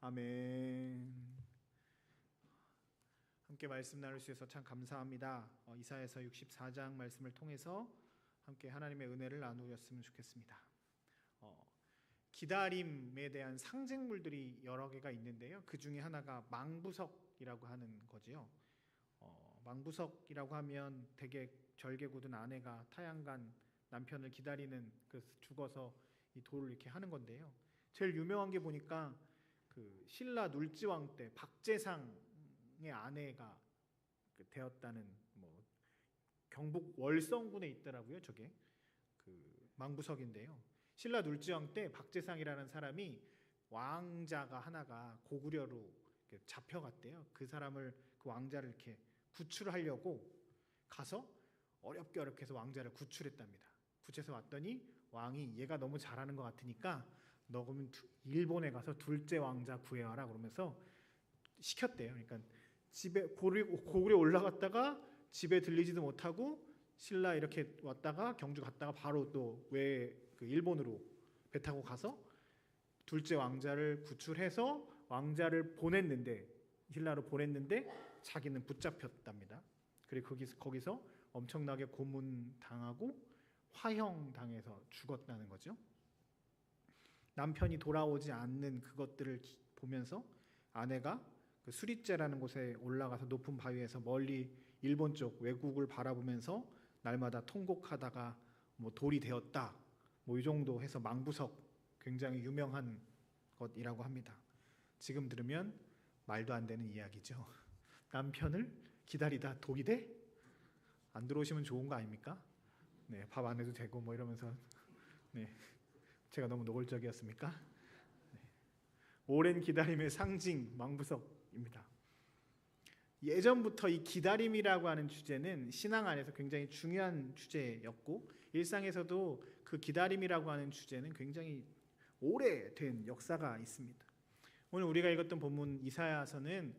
아멘. 함께 말씀 나눌 수 있어서 참 감사합니다. 이사야서 64장 말씀을 통해서 함께 하나님의 은혜를 나누었으면 좋겠습니다. 기다림에 대한 상징물들이 여러 개가 있는데요. 그 중에 하나가 망부석이라고 하는 거지요. 망부석이라고 하면 대개 절개 굳은 아내가 타양간 남편을 기다리는, 그래서 죽어서 이 돌을 이렇게 하는 건데요. 제일 유명한 게 보니까 그 신라 눌지왕 때 박재상의 아내가 되었다는, 경북 월성군에 있더라고요. 저게 그 망부석인데요. 신라 눌지왕 때 박재상이라는 사람이 왕자가 하나가 고구려로 잡혀갔대요. 그 사람을, 그 왕자를 이렇게 구출하려고 가서 어렵게 해서 왕자를 구출했답니다. 구출해서 왔더니 왕이 얘가 너무 잘하는 것 같으니까 너 그러면 일본에 가서 둘째 왕자 구해와라 그러면서 시켰대요. 그러니까 집에 고구려 올라갔다가 집에 들리지도 못하고 신라 이렇게 왔다가 경주 갔다가 바로 또 그 일본으로 배 타고 가서 둘째 왕자를 구출해서 왕자를 보냈는데, 신라로 보냈는데 자기는 붙잡혔답니다. 그리고 거기서 엄청나게 고문당하고 화형당해서 죽었다는 거죠. 남편이 돌아오지 않는 그것들을 보면서 아내가 그 수리째라는 곳에 올라가서 높은 바위에서 멀리 일본 쪽 외국을 바라보면서 날마다 통곡하다가 돌이 되었다, 이 정도 해서 망부석, 굉장히 유명한 것이라고 합니다. 지금 들으면 말도 안 되는 이야기죠. 남편을 기다리다 돌이 돼? 안 들어오시면 좋은 거 아닙니까? 네, 밥 안 해도 되고 이러면서. 네, 제가 너무 노골적이었습니까? 네. 오랜 기다림의 상징 망부석입니다. 예전부터 이 기다림이라고 하는 주제는 신앙 안에서 굉장히 중요한 주제였고, 일상에서도 그 기다림이라고 하는 주제는 굉장히 오래된 역사가 있습니다. 오늘 우리가 읽었던 본문 이사야서는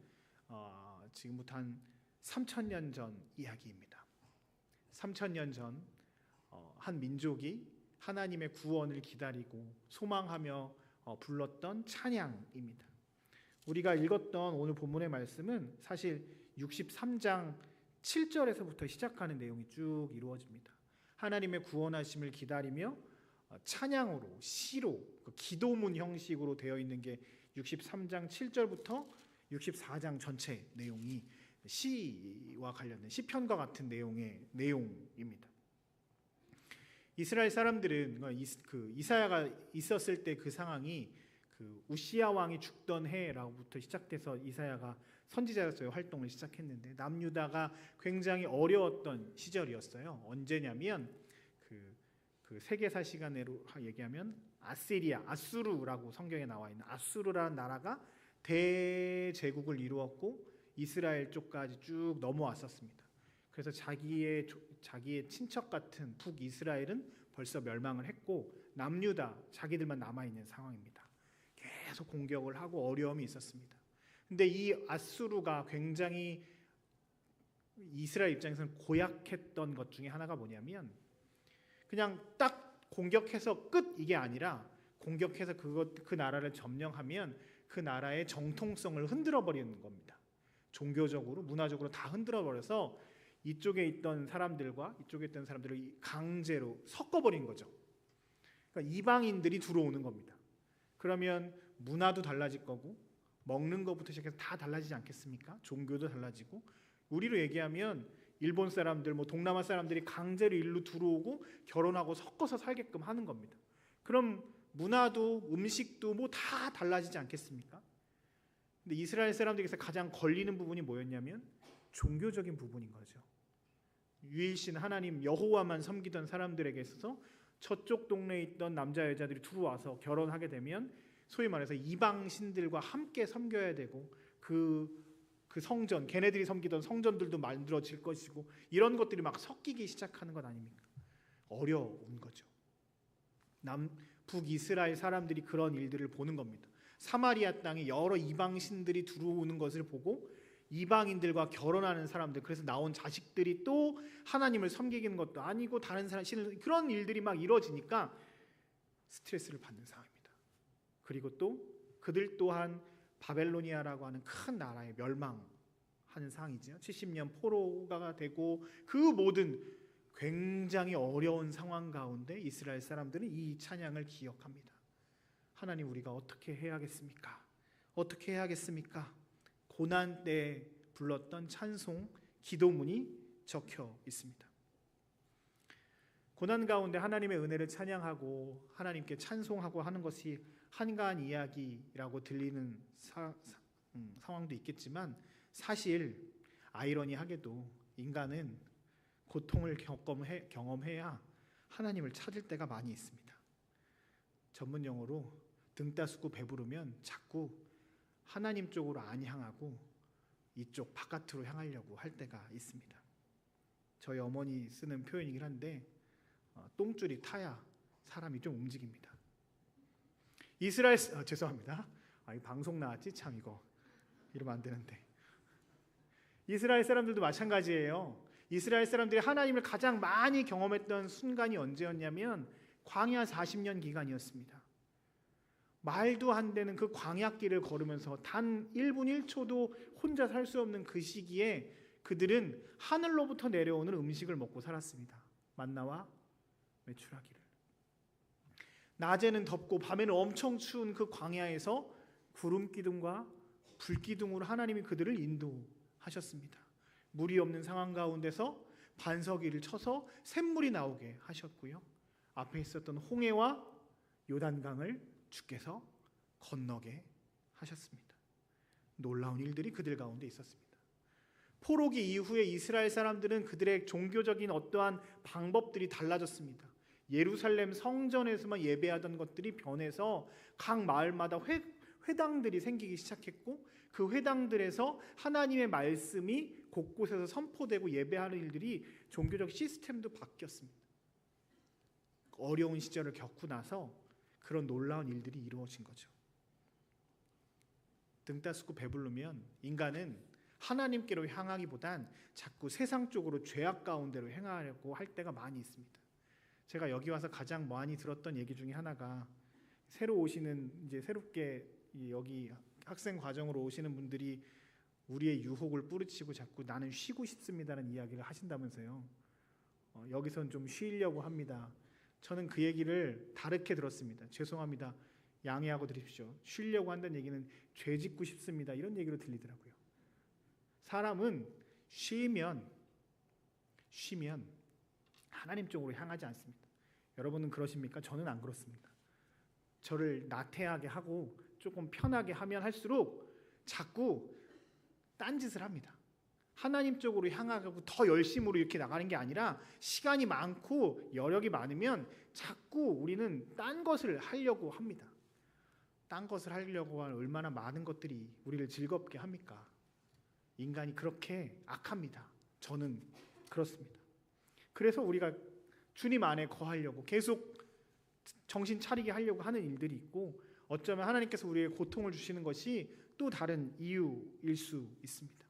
지금부터 한 3,000년 전 이야기입니다. 3,000년 전 한 민족이 하나님의 구원을 기다리고 소망하며 불렀던 찬양입니다. 우리가 읽었던 오늘 본문의 말씀은 사실 63장 7절에서부터 시작하는 내용이 쭉 이루어집니다. 하나님의 구원하심을 기다리며 찬양으로, 시로, 기도문 형식으로 되어 있는 게 63장 7절부터 64장 전체 내용이 시와 관련된 시편과 같은 내용입니다. 이스라엘 사람들은 이사야가 있었을 때 그 상황이 그 우시야 왕이 죽던 해라고부터 시작돼서 이사야가 선지자로서의 활동을 시작했는데, 남유다가 굉장히 어려웠던 시절이었어요. 언제냐면 그 세계사 시간으로 얘기하면 아수르라고 성경에 나와 있는 아수르라는 나라가 대제국을 이루었고 이스라엘 쪽까지 쭉 넘어왔었습니다. 그래서 자기의 친척 같은 북이스라엘은 벌써 멸망을 했고 남유다 자기들만 남아있는 상황입니다. 계속 공격을 하고 어려움이 있었습니다. 근데 이 아수르가 굉장히 이스라엘 입장에서는 고약했던 것 중에 하나가 뭐냐면, 그냥 딱 공격해서 끝 이게 아니라, 공격해서 그 나라를 점령하면 그 나라의 정통성을 흔들어 버리는 겁니다. 종교적으로, 문화적으로 다 흔들어 버려서 이쪽에 있던 사람들과 이쪽에 있던 사람들을 강제로 섞어버린 거죠. 그러니까 이방인들이 들어오는 겁니다. 그러면 문화도 달라질 거고 먹는 것부터 시작해서 다 달라지지 않겠습니까? 종교도 달라지고, 우리로 얘기하면 일본 사람들, 동남아 사람들이 강제로 일로 들어오고 결혼하고 섞어서 살게끔 하는 겁니다. 그럼 문화도 음식도 다 달라지지 않겠습니까? 근데 이스라엘 사람들에게서 가장 걸리는 부분이 뭐였냐면 종교적인 부분인 거죠. 유일신 하나님 여호와만 섬기던 사람들에게 있어서 저쪽 동네에 있던 남자 여자들이 들어와서 결혼하게 되면 소위 말해서 이방 신들과 함께 섬겨야 되고 그 성전, 걔네들이 섬기던 성전들도 만들어질 것이고, 이런 것들이 막 섞이기 시작하는 것 아닙니까? 어려운 거죠. 북이스라엘 사람들이 그런 일들을 보는 겁니다. 사마리아 땅에 여러 이방 신들이 들어오는 것을 보고 이방인들과 결혼하는 사람들, 그래서 나온 자식들이 또 하나님을 섬기는 것도 아니고 다른 사람 신을, 그런 일들이 막 이루어지니까 스트레스를 받는 상황입니다. 그리고 또 그들 또한 바벨로니아라고 하는 큰 나라의 멸망하는 상황이죠. 70년 포로가 되고 그 모든 굉장히 어려운 상황 가운데 이스라엘 사람들은 이 찬양을 기억합니다. 하나님, 우리가 어떻게 해야겠습니까? 어떻게 해야겠습니까? 고난 때 불렀던 찬송 기도문이 적혀 있습니다. 고난 가운데 하나님의 은혜를 찬양하고 하나님께 찬송하고 하는 것이 한가한 이야기라고 들리는 상황도 있겠지만, 사실 아이러니하게도 인간은 고통을 경험해야 하나님을 찾을 때가 많이 있습니다. 전문 용어로 등 따스고 배부르면 자꾸 하나님 쪽으로 안 향하고 이쪽 바깥으로 향하려고 할 때가 있습니다. 저희 어머니 쓰는 표현이긴 한데 똥줄이 타야 사람이 좀 움직입니다. 죄송합니다. 이 방송 나왔지 참, 이거 이러면 안 되는데. 이스라엘 사람들도 마찬가지예요. 이스라엘 사람들이 하나님을 가장 많이 경험했던 순간이 언제였냐면 광야 40년 기간이었습니다. 말도 안 되는 그 광야길을 걸으면서 단 1분 1초도 혼자 살 수 없는 그 시기에 그들은 하늘로부터 내려오는 음식을 먹고 살았습니다. 만나와 메추라기를. 낮에는 덥고 밤에는 엄청 추운 그 광야에서 구름 기둥과 불 기둥으로 하나님이 그들을 인도하셨습니다. 물이 없는 상황 가운데서 반석이를 쳐서 샘물이 나오게 하셨고요. 앞에 있었던 홍해와 요단강을 주께서 건너게 하셨습니다. 놀라운 일들이 그들 가운데 있었습니다. 포로기 이후에 이스라엘 사람들은 그들의 종교적인 어떠한 방법들이 달라졌습니다. 예루살렘 성전에서만 예배하던 것들이 변해서 각 마을마다 회당들이 생기기 시작했고, 그 회당들에서 하나님의 말씀이 곳곳에서 선포되고 예배하는 일들이 종교적 시스템도 바뀌었습니다. 어려운 시절을 겪고 나서 그런 놀라운 일들이 이루어진 거죠. 등 따스고 배부르면 인간은 하나님께로 향하기보단 자꾸 세상 쪽으로 죄악 가운데로 행하려고 할 때가 많이 있습니다. 제가 여기 와서 가장 많이 들었던 얘기 중에 하나가, 새롭게 여기 학생 과정으로 오시는 분들이 우리의 유혹을 뿌리치고 자꾸 나는 쉬고 싶습니다라는 이야기를 하신다면서요. 여기선 좀 쉬려고 합니다. 저는 그 얘기를 다르게 들었습니다. 죄송합니다. 양해하고 들으십시오. 쉬려고 한다는 얘기는 죄 짓고 싶습니다, 이런 얘기로 들리더라고요. 사람은 쉬면 하나님 쪽으로 향하지 않습니다. 여러분은 그러십니까? 저는 안 그렇습니다. 저를 나태하게 하고 조금 편하게 하면 할수록 자꾸 딴짓을 합니다. 하나님 쪽으로 향하고 더 열심으로 이렇게 나가는 게 아니라, 시간이 많고 여력이 많으면 자꾸 우리는 딴 것을 하려고 합니다. 딴 것을 하려고 할 얼마나 많은 것들이 우리를 즐겁게 합니까? 인간이 그렇게 악합니다. 저는 그렇습니다. 그래서 우리가 주님 안에 거하려고 계속 정신 차리게 하려고 하는 일들이 있고, 어쩌면 하나님께서 우리에게 고통을 주시는 것이 또 다른 이유일 수 있습니다.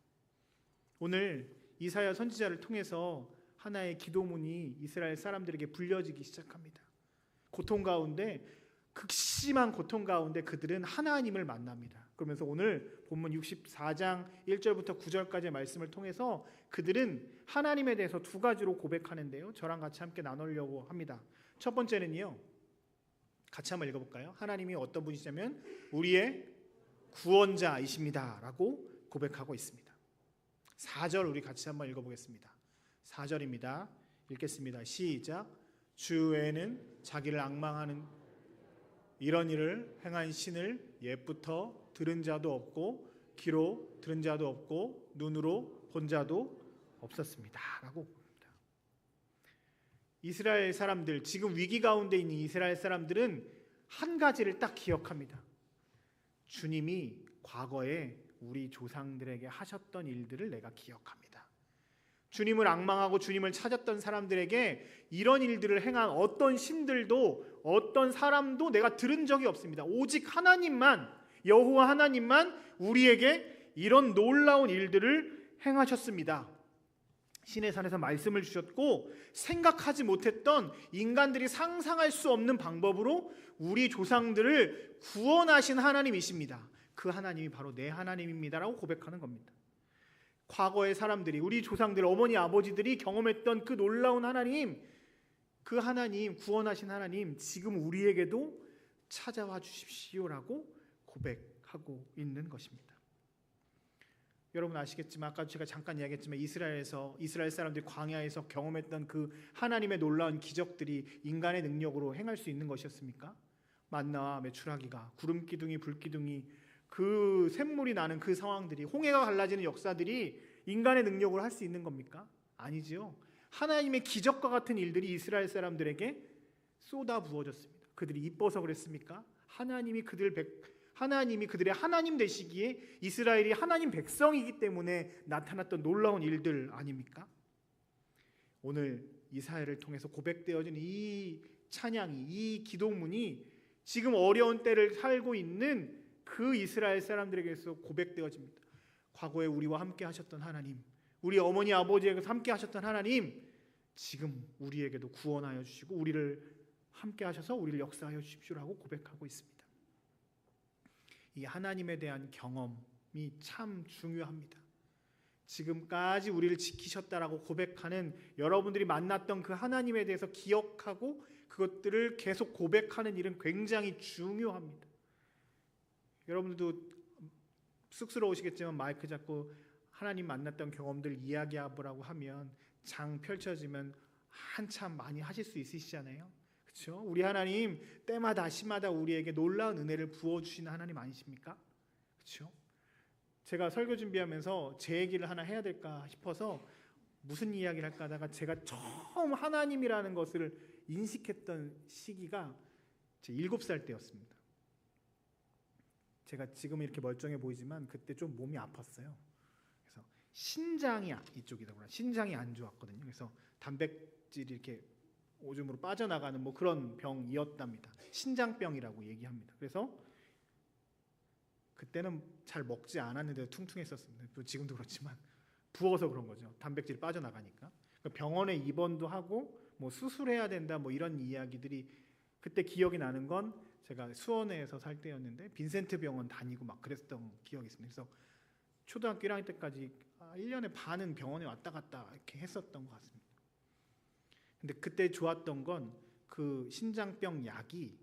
오늘 이사야 선지자를 통해서 하나의 기도문이 이스라엘 사람들에게 불려지기 시작합니다. 고통 가운데, 극심한 고통 가운데 그들은 하나님을 만납니다. 그러면서 오늘 본문 64장 1절부터 9절까지의 말씀을 통해서 그들은 하나님에 대해서 두 가지로 고백하는데요, 저랑 같이 함께 나누려고 합니다. 첫 번째는요, 같이 한번 읽어볼까요? 하나님이 어떤 분이시냐면 우리의 구원자이십니다 라고 고백하고 있습니다. 4절 우리 같이 한번 읽어보겠습니다. 4절입니다. 읽겠습니다. 시작. 주 외에는 자기를 앙망하는 이런 일을 행한 신을 옛부터 들은 자도 없고 귀로 들은 자도 없고 눈으로 본 자도 없었습니다 라고 봅니다. 이스라엘 사람들, 지금 위기 가운데 있는 이스라엘 사람들은 한 가지를 딱 기억합니다. 주님이 과거에 우리 조상들에게 하셨던 일들을 내가 기억합니다. 주님을 앙망하고 주님을 찾았던 사람들에게 이런 일들을 행한 어떤 신들도 어떤 사람도 내가 들은 적이 없습니다. 오직 하나님만, 여호와 하나님만 우리에게 이런 놀라운 일들을 행하셨습니다. 시내산에서 말씀을 주셨고, 생각하지 못했던, 인간들이 상상할 수 없는 방법으로 우리 조상들을 구원하신 하나님이십니다. 그 하나님이 바로 내 하나님입니다라고 고백하는 겁니다. 과거의 사람들이, 우리 조상들, 어머니 아버지들이 경험했던 그 놀라운 하나님, 그 하나님, 구원하신 하나님, 지금 우리에게도 찾아와 주십시오라고 고백하고 있는 것입니다. 여러분 아시겠지만 아까 제가 잠깐 이야기했지만 이스라엘 사람들이 광야에서 경험했던 그 하나님의 놀라운 기적들이 인간의 능력으로 행할 수 있는 것이었습니까? 만나와 메추라기가, 구름 기둥이, 불 기둥이, 그 샘물이 나는 그 상황들이, 홍해가 갈라지는 역사들이 인간의 능력으로 할 수 있는 겁니까? 아니지요. 하나님의 기적과 같은 일들이 이스라엘 사람들에게 쏟아 부어졌습니다. 그들이 이뻐서 그랬습니까? 하나님이 그들의 하나님 되시기에 이스라엘이 하나님 백성이기 때문에 나타났던 놀라운 일들 아닙니까? 오늘 이사야를 통해서 고백되어진 이 찬양이, 이 기도문이 지금 어려운 때를 살고 있는 그 이스라엘 사람들에게서 고백되어집니다. 과거에 우리와 함께 하셨던 하나님, 우리 어머니 아버지에게서 함께 하셨던 하나님, 지금 우리에게도 구원하여 주시고 우리를 함께 하셔서 우리를 역사하여 주십시오라고 고백하고 있습니다. 이 하나님에 대한 경험이 참 중요합니다. 지금까지 우리를 지키셨다라고 고백하는, 여러분들이 만났던 그 하나님에 대해서 기억하고 그것들을 계속 고백하는 일은 굉장히 중요합니다. 여러분들도 쑥스러우시겠지만 마이크 잡고 하나님 만났던 경험들 이야기하라고 하면 장 펼쳐지면 한참 많이 하실 수 있으시잖아요. 그렇죠? 우리 하나님 때마다 시마다 우리에게 놀라운 은혜를 부어주시는 하나님 아니십니까? 그렇죠? 제가 설교 준비하면서 제 얘기를 하나 해야 될까 싶어서 무슨 이야기를 할까 하다가 제가 처음 하나님이라는 것을 인식했던 시기가 제 7살 때였습니다. 제가 지금 이렇게 멀쩡해 보이지만 그때 좀 몸이 아팠어요. 그래서 신장이 안 좋았거든요. 그래서 단백질이 이렇게 오줌으로 빠져나가는 뭐 그런 병이었답니다. 신장병이라고 얘기합니다. 그래서 그때는 잘 먹지 않았는데 퉁퉁했었습니다. 지금도 그렇지만 부어서 그런 거죠. 단백질이 빠져나가니까. 병원에 입원도 하고 뭐 수술해야 된다 뭐 이런 이야기들이 그때 기억이 나는 건 제가 수원에서 살 때였는데 빈센트 병원 다니고 막 그랬던 기억이 있습니다. 그래서 초등학교 1학년 때까지 1년에 반은 병원에 왔다 갔다 이렇게 했었던 것 같습니다. 근데 그때 좋았던 건 그 신장병 약이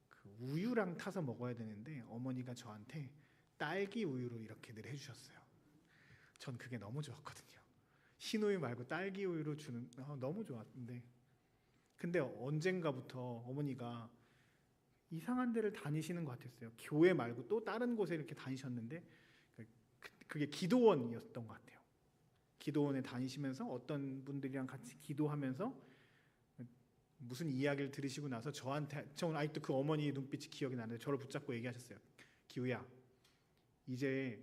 그 우유랑 타서 먹어야 되는데 어머니가 저한테 딸기 우유로 이렇게 늘 해주셨어요. 전 그게 너무 좋았거든요. 흰우유 말고 딸기 우유로 주는 너무 좋았는데 근데 언젠가부터 어머니가 이상한 데를 다니시는 것 같았어요. 교회 말고 또 다른 곳에 이렇게 다니셨는데 그게 기도원이었던 것 같아요. 기도원에 다니시면서 어떤 분들이랑 같이 기도하면서 무슨 이야기를 들으시고 나서 저는 아직도 그 어머니 눈빛이 기억이 나는데 저를 붙잡고 얘기하셨어요. 기우야, 이제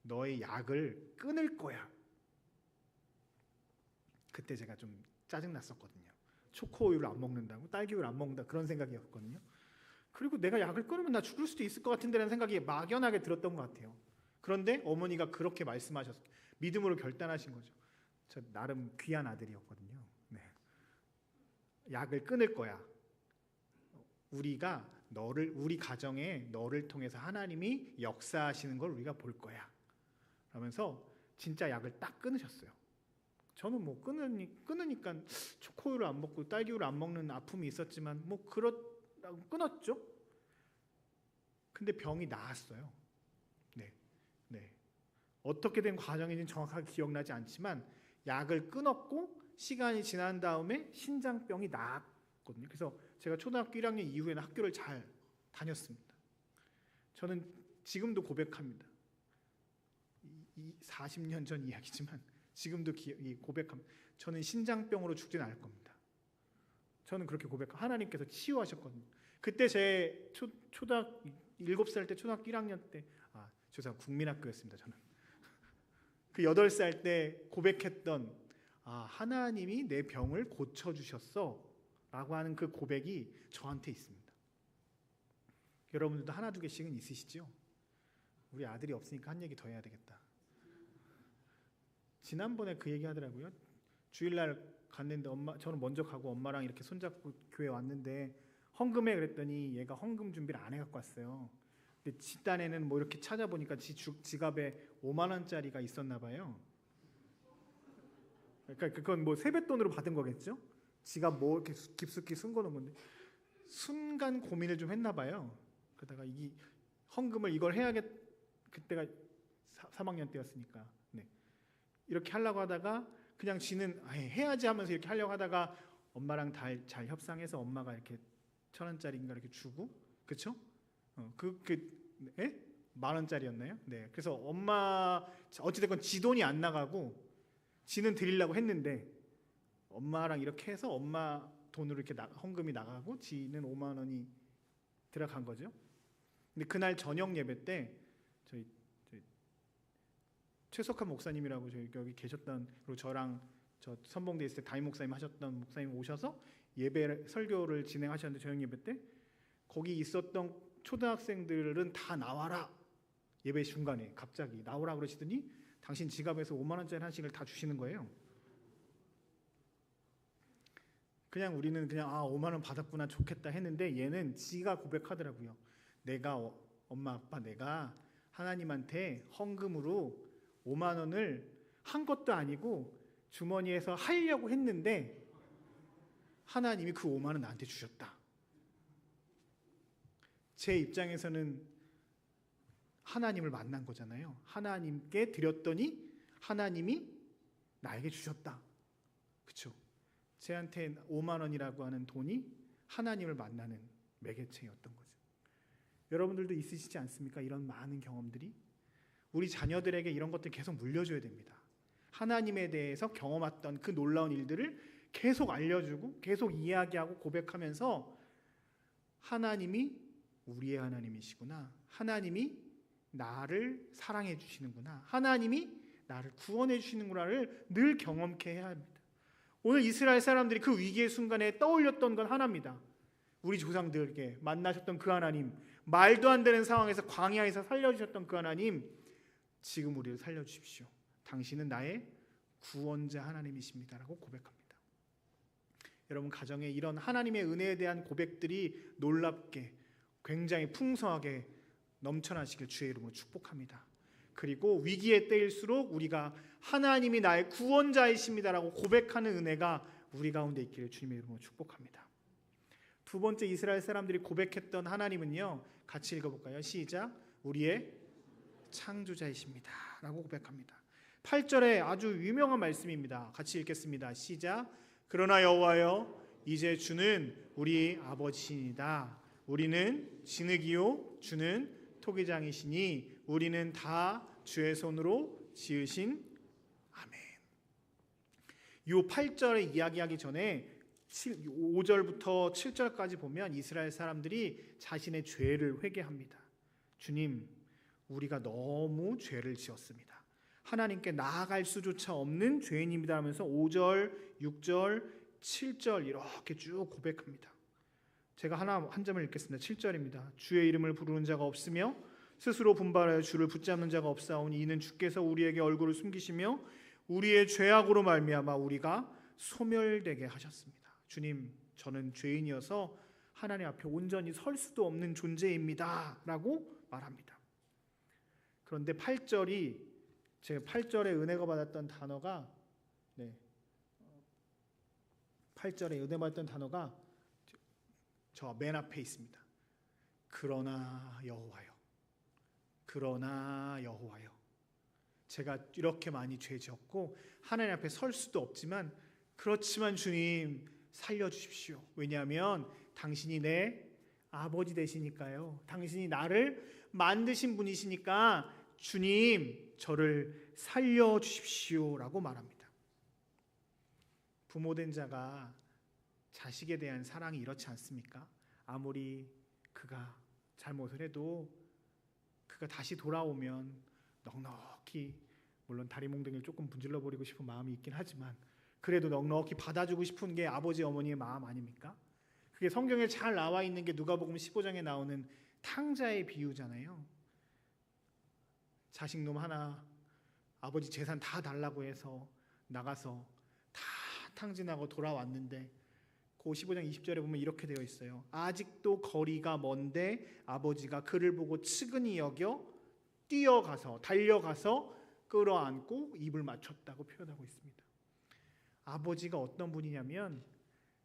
너의 약을 끊을 거야. 그때 제가 좀 짜증났었거든요. 초코우유를 안 먹는다고, 딸기우유를 안 먹는다 그런 생각이었거든요. 그리고 내가 약을 끊으면 나 죽을 수도 있을 것 같은데라는 생각이 막연하게 들었던 것 같아요. 그런데 어머니가 그렇게 말씀하셨어요. 믿음으로 결단하신 거죠. 저 나름 귀한 아들이었거든요. 네. 약을 끊을 거야. 우리가 우리 가정에 너를 통해서 하나님이 역사하시는 걸 우리가 볼 거야. 그러면서 진짜 약을 딱 끊으셨어요. 저는 뭐 끊으니까 초코우유를 안 먹고 딸기우유를 안 먹는 아픔이 있었지만 뭐 그렇다고 끊었죠. 근데 병이 나았어요. 네. 어떻게 된 과정인지는 정확하게 기억나지 않지만 약을 끊었고 시간이 지난 다음에 신장병이 나았거든요. 그래서 제가 초등학교 1학년 이후에는 학교를 잘 다녔습니다. 저는 지금도 고백합니다. 40년 전 이야기지만 지금도 고백합니다. 저는 신장병으로 죽진 않을 겁니다. 저는 그렇게 고백합니다. 하나님께서 치유하셨거든요. 그때 제 초등학교 7살 때 초등학교 1학년 때 죄송합니다. 국민학교였습니다. 저는 그 8살 때 고백했던 하나님이 내 병을 고쳐주셨어 라고 하는 그 고백이 저한테 있습니다. 여러분들도 하나 두 개씩은 있으시죠? 우리 아들이 없으니까 한 얘기 더 해야 되겠다. 지난번에 그 얘기 하더라고요. 주일날 갔는데 저는 먼저 가고 엄마랑 이렇게 손잡고 교회 왔는데 헌금해 그랬더니 얘가 헌금 준비를 안 해갖고 왔어요. 근데 지 딴에는 뭐 이렇게 찾아보니까 지갑에 5만 원짜리가 있었나 봐요. 그러니까 그건 뭐 세뱃돈으로 받은 거겠죠? 지가 뭐 이렇게 깊숙이 숨겨놓은 건데 순간 고민을 좀 했나 봐요. 그러다가 이 헌금을 이걸 해야겠 그때가 3학년 때였으니까 네. 이렇게 하려고 하다가 그냥 지는 해야지 하면서 이렇게 하려고 하다가 엄마랑 잘 협상해서 엄마가 이렇게 1,000원짜리인가 이렇게 주고 그쵸? 예? 10,000원짜리였나요? 네. 그래서 엄마 어찌됐건 지 돈이 안 나가고 지는 드리려고 했는데 엄마랑 이렇게 해서 엄마 돈으로 이렇게 헌금이 나가고 지는 5만 원이 들어간 거죠. 근데 그날 저녁 예배 때 저희 최석한 목사님이라고 저희 여기 계셨던 그리고 저랑 저 선봉대 있을 때 담임 목사님 하셨던 목사님 오셔서 예배 설교를 진행하셨는데 저녁 예배 때 거기 있었던 초등학생들은 다 나와라 예배 중간에 갑자기 나오라 그러시더니 당신 지갑에서 5만 원짜리 하나씩을 다 주시는 거예요. 그냥 우리는 그냥 5만 원 받았구나 좋겠다 했는데 얘는 지가 고백하더라고요. 내가 엄마 아빠 내가 하나님한테 헌금으로 5만 원을 한 것도 아니고 주머니에서 하려고 했는데 하나님이 그 5만 원 나한테 주셨다. 제 입장에서는 하나님을 만난 거잖아요. 하나님께 드렸더니 하나님이 나에게 주셨다. 그렇죠? 제한테 5만 원이라고 하는 돈이 하나님을 만나는 매개체였던 거죠. 여러분들도 있으시지 않습니까? 이런 많은 경험들이 우리 자녀들에게 이런 것들 계속 물려줘야 됩니다. 하나님에 대해서 경험했던 그 놀라운 일들을 계속 알려주고 계속 이야기하고 고백하면서 하나님이 우리의 하나님이시구나. 하나님이 나를 사랑해 주시는구나. 하나님이 나를 구원해 주시는구나를 늘 경험케 해야 합니다. 오늘 이스라엘 사람들이 그 위기의 순간에 떠올렸던 건 하나입니다. 우리 조상들에게 만나셨던 그 하나님, 말도 안 되는 상황에서 광야에서 살려주셨던 그 하나님, 지금 우리를 살려주십시오. 당신은 나의 구원자 하나님이십니다라고 고백합니다. 여러분 가정에 이런 하나님의 은혜에 대한 고백들이 놀랍게 굉장히 풍성하게 넘쳐나시길 주의 이름으로 축복합니다. 그리고 위기의 때일수록 우리가 하나님이 나의 구원자이십니다라고 고백하는 은혜가 우리 가운데 있기를 주님의 이름으로 축복합니다. 두 번째 이스라엘 사람들이 고백했던 하나님은요. 같이 읽어볼까요? 시작. 우리의 창조자이십니다 라고 고백합니다. 8절에 아주 유명한 말씀입니다. 같이 읽겠습니다. 시작. 그러나 여호와여 이제 주는 우리 아버지시니다. 우리는 진흙이요 주는 토기장이시니 우리는 다 주의 손으로 지으신 아멘. 이 8절에 이야기하기 전에 5절부터 7절까지 보면 이스라엘 사람들이 자신의 죄를 회개합니다. 주님, 우리가 너무 죄를 지었습니다. 하나님께 나아갈 수조차 없는 죄인입니다 하면서 5절, 6절, 7절 이렇게 쭉 고백합니다. 제가 한 점을 읽겠습니다. 7절입니다. 주의 이름을 부르는 자가 없으며 스스로 분발하여 주를 붙잡는 자가 없사오니 이는 주께서 우리에게 얼굴을 숨기시며 우리의 죄악으로 말미암아 우리가 소멸되게 하셨습니다. 주님, 저는 죄인이어서 하나님 앞에 온전히 설 수도 없는 존재입니다 라고 말합니다. 그런데 8절이 제가 8절에 은혜가 받았던 단어가 8절에 은혜 받았던 단어가 저 맨 앞에 있습니다. 그러나 여호와여. 그러나 여호와여. 제가 이렇게 많이 죄 지었고 하나님 앞에 설 수도 없지만 그렇지만 주님 살려주십시오. 왜냐하면 당신이 내 아버지 되시니까요. 당신이 나를 만드신 분이시니까 주님 저를 살려주십시오 라고 말합니다. 부모된 자가 자식에 대한 사랑이 이렇지 않습니까? 아무리 그가 잘못을 해도 그가 다시 돌아오면 넉넉히 물론 다리 몽둥이를 조금 분질러 버리고 싶은 마음이 있긴 하지만 그래도 넉넉히 받아주고 싶은 게 아버지 어머니의 마음 아닙니까? 그게 성경에 잘 나와 있는 게 누가복음 15장에 나오는 탕자의 비유잖아요. 자식놈 하나 아버지 재산 다 달라고 해서 나가서 다 탕진하고 돌아왔는데 그 15장 20절에 보면 이렇게 되어 있어요. 아직도 거리가 먼데 아버지가 그를 보고 측은히 여겨 뛰어가서 달려가서 끌어안고 입을 맞췄다고 표현하고 있습니다. 아버지가 어떤 분이냐면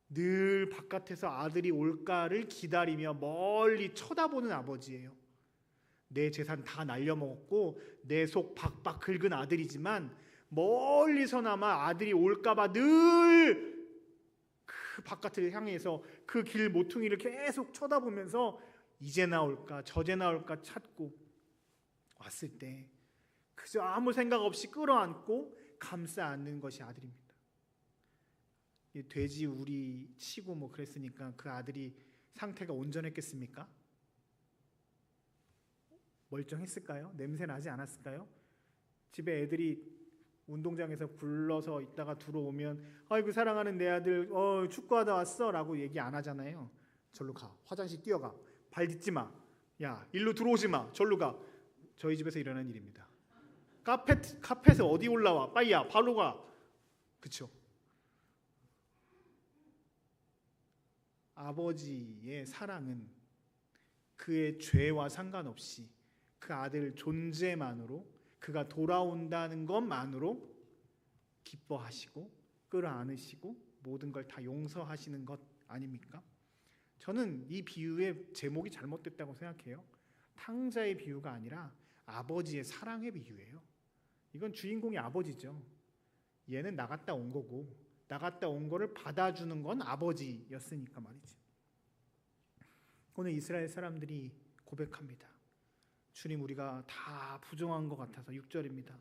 늘 바깥에서 아들이 올까를 기다리며 멀리 쳐다보는 아버지예요. 내 재산 다 날려먹었고 내 속 박박 긁은 아들이지만 멀리서나마 아들이 올까봐 늘 그 바깥을 향해서 그 길 모퉁이를 계속 쳐다보면서 이제 나올까 저제 나올까 찾고 왔을 때 그저 아무 생각 없이 끌어안고 감싸 안는 것이 아들입니다. 돼지 우리 치고 뭐 그랬으니까 그 아들이 상태가 온전했겠습니까? 멀쩡했을까요? 냄새 나지 않았을까요? 집에 애들이 운동장에서 굴러서 있다가 들어오면 아이고 사랑하는 내 아들 축구하다 왔어 라고 얘기 안 하잖아요. 절로 가. 화장실 뛰어가. 발 딛지 마. 야 일로 들어오지 마. 절로 가. 저희 집에서 일어나는 일입니다. 카펫에 어디 올라와. 빨리 야 바로 가. 그쵸? 아버지의 사랑은 그의 죄와 상관없이 그 아들 존재만으로 그가 돌아온다는 것만으로 기뻐하시고 끌어안으시고 모든 걸 다 용서하시는 것 아닙니까? 저는 이 비유의 제목이 잘못됐다고 생각해요. 탕자의 비유가 아니라 아버지의 사랑의 비유예요. 이건 주인공이 아버지죠. 얘는 나갔다 온 거고 나갔다 온 거를 받아주는 건 아버지였으니까 말이지. 오늘 이스라엘 사람들이 고백합니다. 주님 우리가 다 부정한 것 같아서 6절입니다.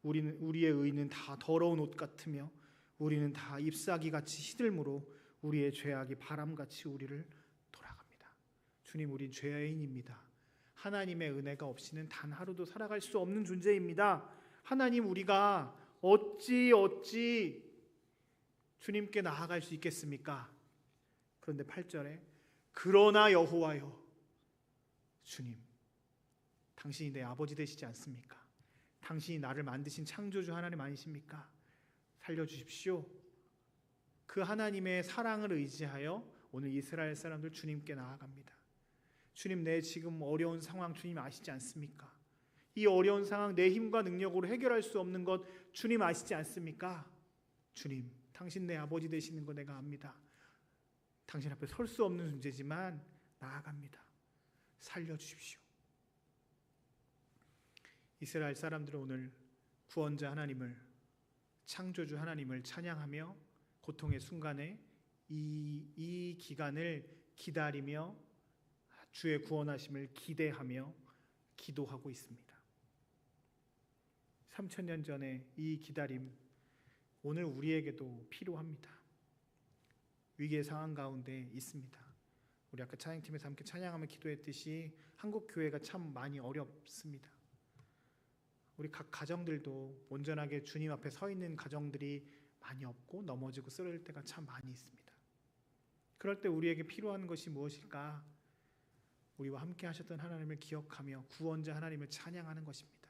우리의 의는 다 더러운 옷 같으며 우리는 다 잎사귀같이 시들므로 우리의 죄악이 바람같이 우리를 돌아갑니다. 주님 우린 죄인입니다. 하나님의 은혜가 없이는 단 하루도 살아갈 수 없는 존재입니다. 하나님 우리가 어찌 주님께 나아갈 수 있겠습니까? 그런데 8절에 그러나 여호와여 주님 당신이 내 아버지 되시지 않습니까? 당신이 나를 만드신 창조주 하나님 아니십니까? 살려주십시오. 그 하나님의 사랑을 의지하여 오늘 이스라엘 사람들 주님께 나아갑니다. 주님 내 지금 어려운 상황 주님 아시지 않습니까? 이 어려운 상황 내 힘과 능력으로 해결할 수 없는 것 주님 아시지 않습니까? 주님 당신 내 아버지 되시는 거 내가 압니다. 당신 앞에 설 수 없는 존재지만 나아갑니다. 살려주십시오. 이스라엘 사람들은 오늘 구원자 하나님을 창조주 하나님을 찬양하며 고통의 순간에 이 기간을 기다리며 주의 구원하심을 기대하며 기도하고 있습니다. 3000년 전에 이 기다림 오늘 우리에게도 필요합니다. 위기의 상황 가운데 있습니다. 우리 아까 찬양팀에서 함께 찬양하며 기도했듯이 한국 교회가 참 많이 어렵습니다. 우리 각 가정들도 온전하게 주님 앞에 서 있는 가정들이 많이 없고 넘어지고 쓰러질 때가 참 많이 있습니다. 그럴 때 우리에게 필요한 것이 무엇일까? 우리와 함께 하셨던 하나님을 기억하며 구원자 하나님을 찬양하는 것입니다.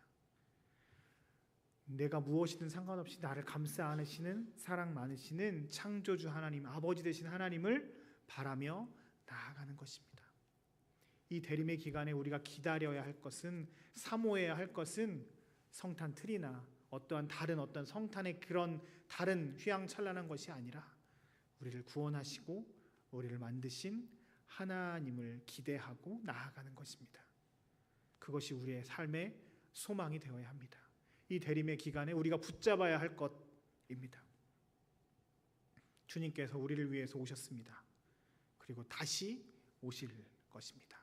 내가 무엇이든 상관없이 나를 감싸 안으시는 사랑 많으시는 창조주 하나님, 아버지 되신 하나님을 바라며 나아가는 것입니다. 이 대림의 기간에 우리가 기다려야 할 것은, 사모해야 할 것은 성탄 틀이나 어떠한 다른 어떤 성탄의 그런 다른 휘황찬란한 것이 아니라 우리를 구원하시고 우리를 만드신 하나님을 기대하고 나아가는 것입니다. 그것이 우리의 삶의 소망이 되어야 합니다. 이 대림의 기간에 우리가 붙잡아야 할 것입니다. 주님께서 우리를 위해서 오셨습니다. 그리고 다시 오실 것입니다.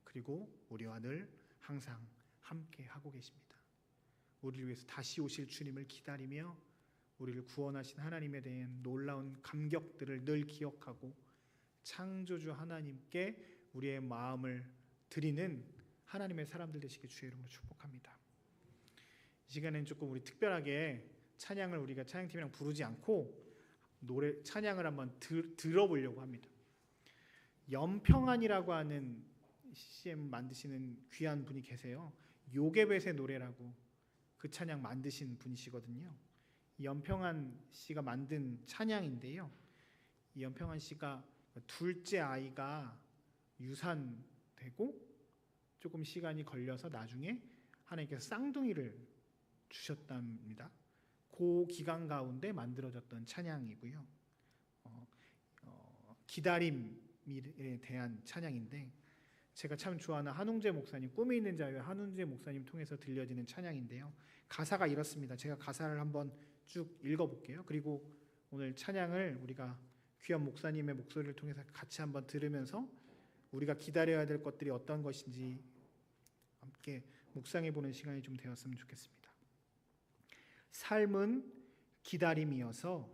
그리고 우리와 늘 항상 함께 하고 계십니다. 우리를 위해서 다시 오실 주님을 기다리며 우리를 구원하신 하나님에 대한 놀라운 감격들을 늘 기억하고 창조주 하나님께 우리의 마음을 드리는 하나님의 사람들 되시길 주의 이름으로 축복합니다. 이 시간에는 조금 우리 특별하게 찬양을 우리가 찬양팀이랑 부르지 않고 찬양을 한번 들어보려고 합니다. 연평안이라고 하는 CCM 만드시는 귀한 분이 계세요. 요괴벳의 노래라고 그 찬양 만드신 분이시거든요. 연평안 씨가 만든 찬양인데요. 이 연평한 씨가 둘째 아이가 유산되고 조금 시간이 걸려서 나중에 하나님께서 쌍둥이를 주셨답니다. 그 기간 가운데 만들어졌던 찬양이고요. 기다림에 대한 찬양인데 제가 참 좋아하는 한웅재 목사님, 꿈이 있는 자유의 한웅재 목사님 통해서 들려지는 찬양인데요. 가사가 이렇습니다. 제가 가사를 한번 쭉 읽어볼게요. 그리고 오늘 찬양을 우리가 귀한 목사님의 목소리를 통해서 같이 한번 들으면서 우리가 기다려야 될 것들이 어떤 것인지 함께 묵상해 보는 시간이 좀 되었으면 좋겠습니다. 삶은 기다림이어서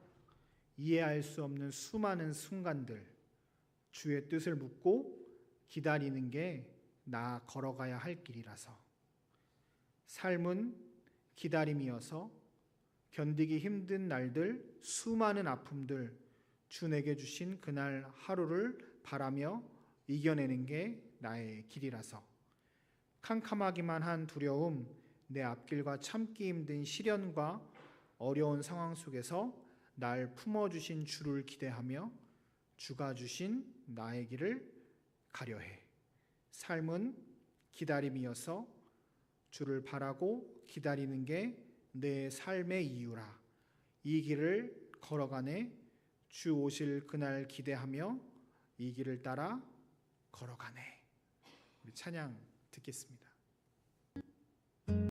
이해할 수 없는 수많은 순간들, 주의 뜻을 묻고 기다리는 게 나 걸어가야 할 길이라서. 삶은 기다림이어서 견디기 힘든 날들, 수많은 아픔들, 주 내게 주신 그날 하루를 바라며 이겨내는 게 나의 길이라서. 캄캄하기만 한 두려움, 내 앞길과 참기 힘든 시련과 어려운 상황 속에서 날 품어주신 주를 기대하며 주가 주신 나의 길을 가려해. 삶은 기다림이어서 주를 바라고 기다리는 게 내 삶의 이유라. 이 길을 걸어가네. 주 오실 그날 기대하며 이 길을 따라 걸어가네. 우리 찬양 듣겠습니다.